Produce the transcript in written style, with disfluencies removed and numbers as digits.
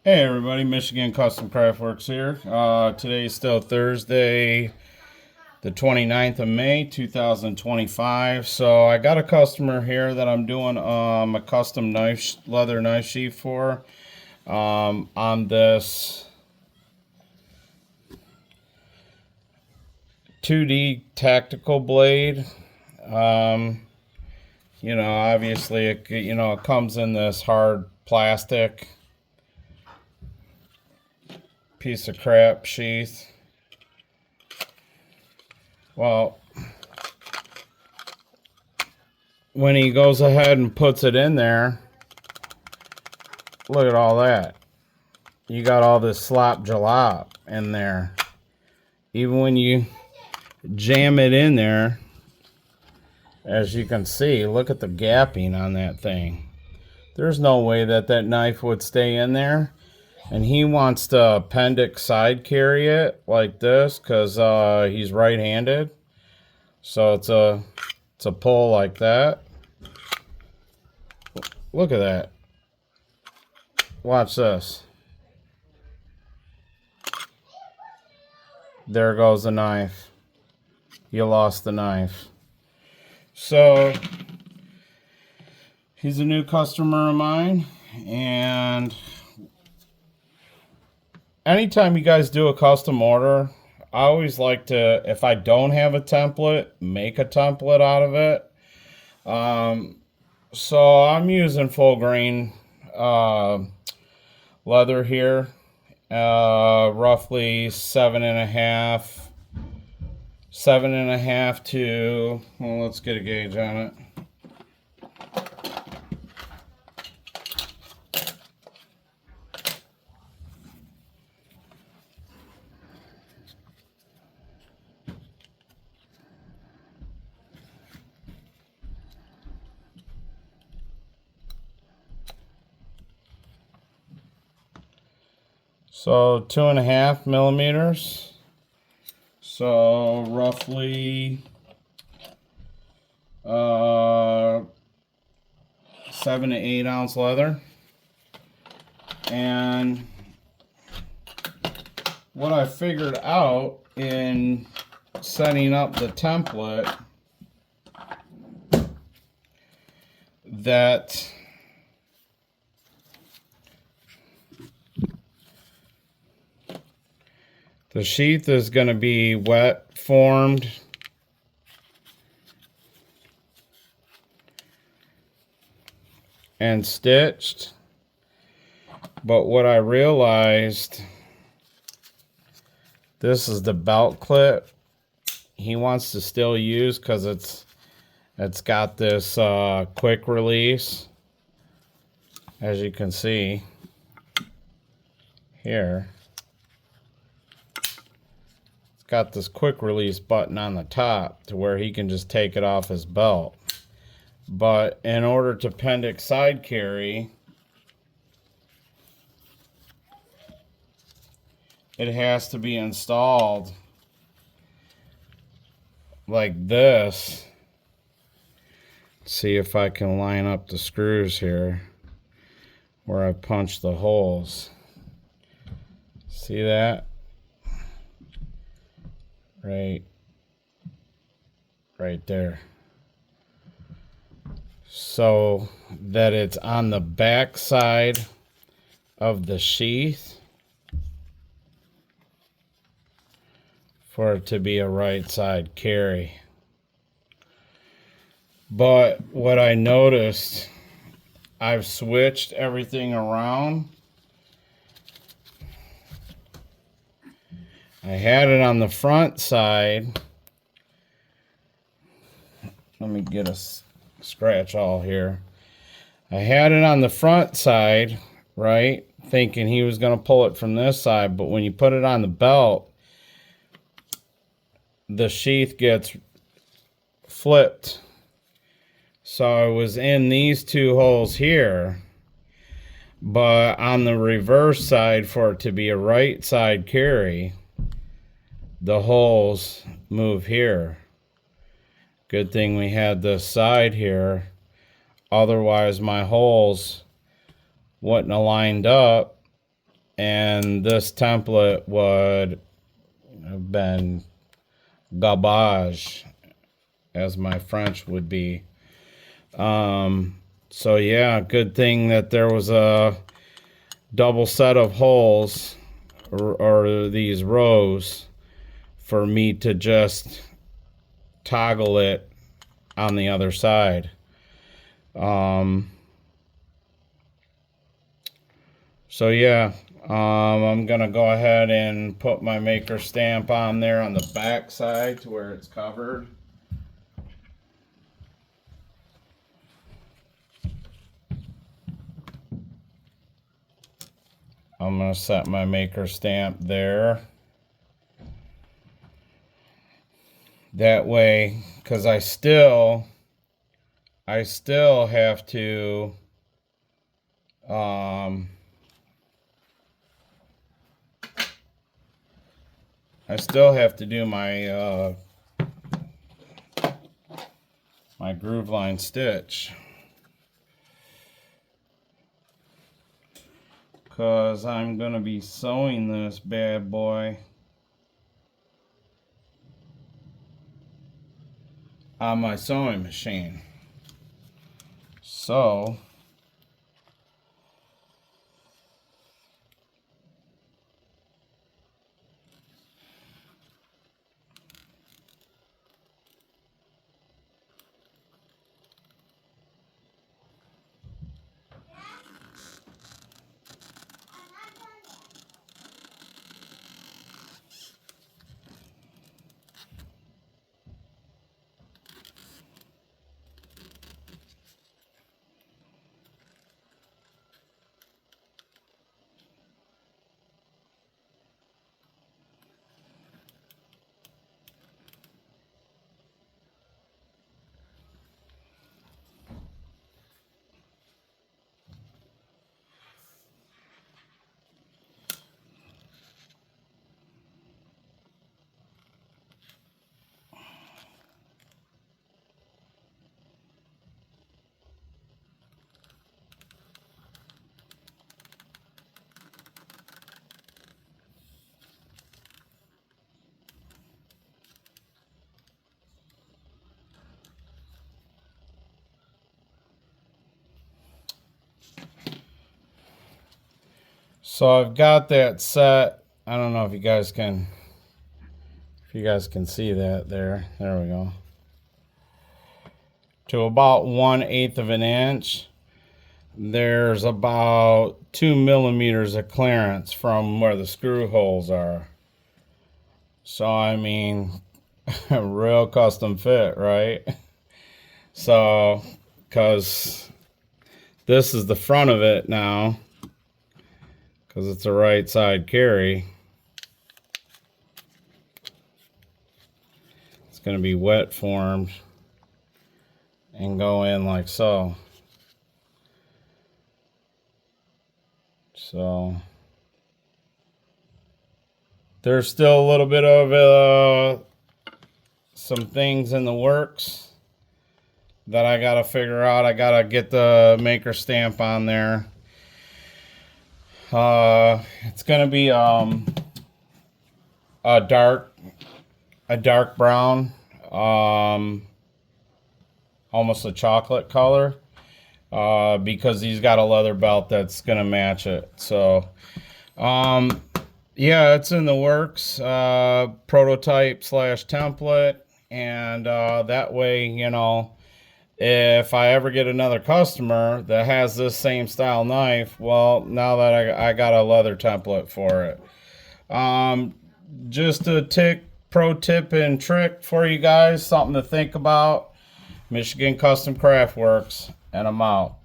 Hey everybody, Michigan Custom Craftworks here. Today is still Thursday, the 29th of May, 2025. So I got a customer here that I'm doing a custom leather knife sheath for on this 2D tactical blade. Obviously it comes in this hard plastic piece of crap sheath. Well, when he goes ahead and puts it in there, look at all that. You got all this slop jalop in there. Even when you jam it in there, as you can see, look at the gapping on that thing. There's no way that that knife would stay in there. And he wants to appendix side carry it like this because he's right-handed. So it's a pull like that. Look at that. Watch this. There goes the knife. You lost the knife. So he's a new customer of mine, and anytime you guys do a custom order, I always like to, if I don't have a template, make a template out of it. So I'm using full grain leather here, roughly seven and a half to, well, let's get a gauge on it. So 2.5 millimeters. So roughly 7 to 8 ounce leather. And what I figured out in setting up the template, that the sheath is going to be wet formed and stitched. But what I realized, this is the belt clip he wants to still use because it's got this quick release, as you can see here. Got this quick release button on the top to where he can just take it off his belt. But in order to appendix side carry, it has to be installed like this. See if I can line up the screws here where I punched the holes. See that? Right there. So that it's on the back side of the sheath for it to be a right side carry. But what I noticed, I've switched everything around. I had it on the front side. Let me get a scratch all here. I had it on the front side, right? Thinking he was going to pull it from this side. But when you put it on the belt, the sheath gets flipped. So I was in these two holes here. But on the reverse side, for it to be a right side carry, the holes move here. Good thing we had this side here. Otherwise, my holes wouldn't have lined up and this template would have been garbage, as my French would be. So yeah, good thing that there was a double set of holes, or these rows, for me to just toggle it on the other side. So yeah, I'm gonna go ahead and put my maker stamp on there on the back side to where it's covered. I'm gonna set my maker stamp there. That way, because I still have to do my my groove line stitch, because I'm gonna be sewing this bad boy on my sewing machine. So I've got that set. I don't know if you guys can see that there. There we go. To about 1/8 of an inch. There's about 2 millimeters of clearance from where the screw holes are. So I mean, real custom fit, right? So, because this is the front of it now, because it's a right side carry. It's going to be wet formed and go in like so. So there's still a little bit of some things in the works that I gotta figure out. I gotta get the maker stamp on there. It's gonna be a dark brown, almost a chocolate color, because he's got a leather belt that's gonna match it. So yeah, it's in the works, prototype / template, and that way, you know, if I ever get another customer that has this same style knife, well, now that I got a leather template for it. Just a pro tip and trick for you guys, something to think about. Michigan Custom Craft Works, and I'm out.